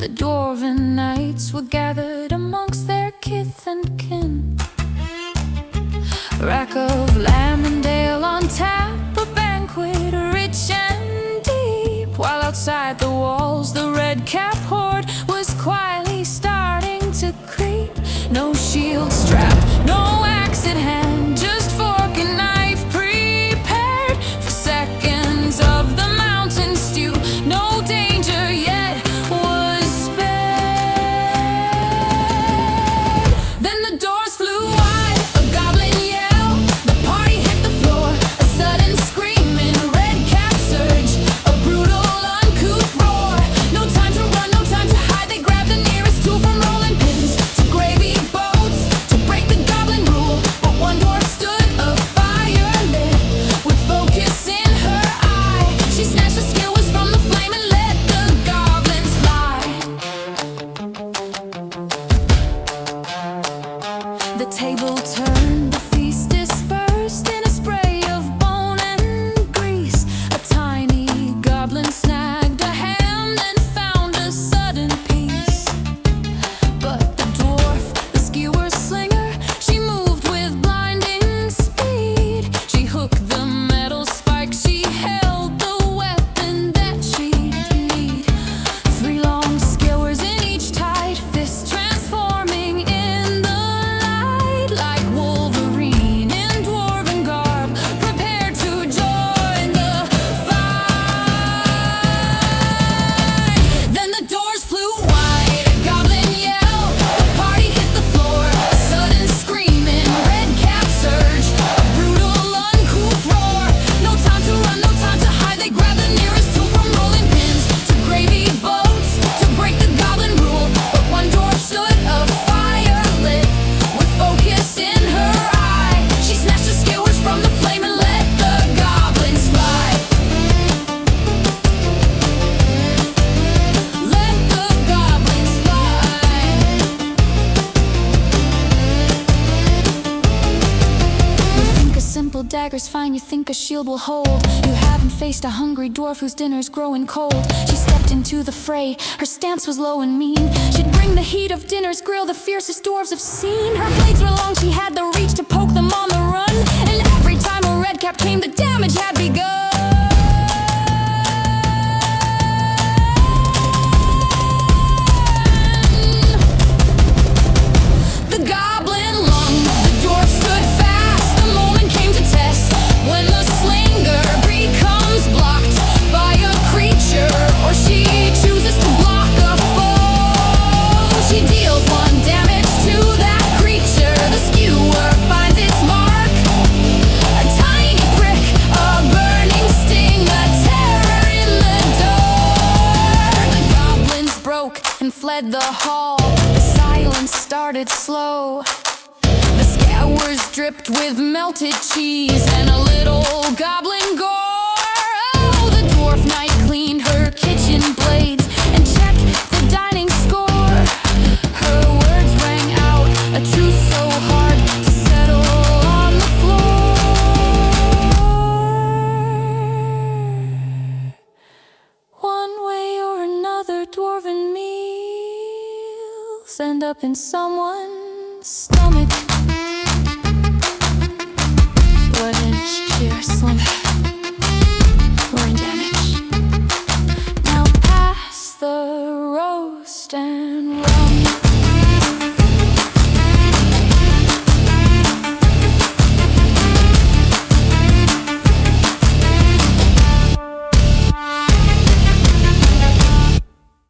The dwarven knights were gathered amongst their kith and kin. A rack of lamb and ale on tap, a banquet rich and deep, while outside the walls the red-cap horde was quietly starting to creep. No shield strap, no axe at hand, just fork and knife prepared for seconds of the mountain stew. No danger yet was spared. Then the doors flew wide, a goblin yell, the party hit the floor, a sudden screaming, red-cap surge, a brutal uncouth roar. No time to run, no time to hide, they grabbed the nearest tool, from rolling pins to gravy boats to break the goblin rule. But one dwarf stood, a fire lit, with focus in her eye. She snatched the skewers from the flame and let the goblins fly. The table turned, the feast dispersed in a spray of bone and grease. A tiny goblin snagged a hand and found a sudden peace. But the dwarf, the skewer slinger, she moved with blinding speed. She hooked the metal spike, she held the weapon that she'd need. 3 long skewers in each tight fist, transforming in the light like wolverine in dwarven garb, prepared to join the fight. Then the doors flew wide, a goblin yell, the party hit the floor, a sudden screaming, red-cap surge, a brutal uncouth roar. No time to run, no time to hide, they grabbed the nearest tool, from rolling pins to gravy boats to break the goblin rule. But one dwarf stood, a fire lit, with focus in her eye. She snatched the skewers from the flame and let the goblins fly. Let the goblins fly. You think a simple dagger's fine, you think a shield will hold. You haven't faced a hungry dwarf whose dinner's growing cold. She stepped into the fray, her stance was low and mean. She'd bring the heat of dinner's grill the fiercest dwarves have seen. Her blades were long, she had the reach to poke them on the run, and every time a red cap came, the damage had begun. The goblin lunged, the dwarf stood fast. The moment came to test, when the slinger becomes blocked by a creature, or she chooses to block a foe. She deals 1 damage to that creature. The skewer finds its mark, a tiny prick, a burning sting, a terror in the door. The goblins broke and fled the hall. The silence started slow. The skewers dripped with melted cheese and a little goblin gore. Oh, the dwarf knight cleaned her kitchen blades and checked the dining score. Her words rang out, a truth so hard to settle on the floor. One way or another, dwarven meals end up in someone's stomach.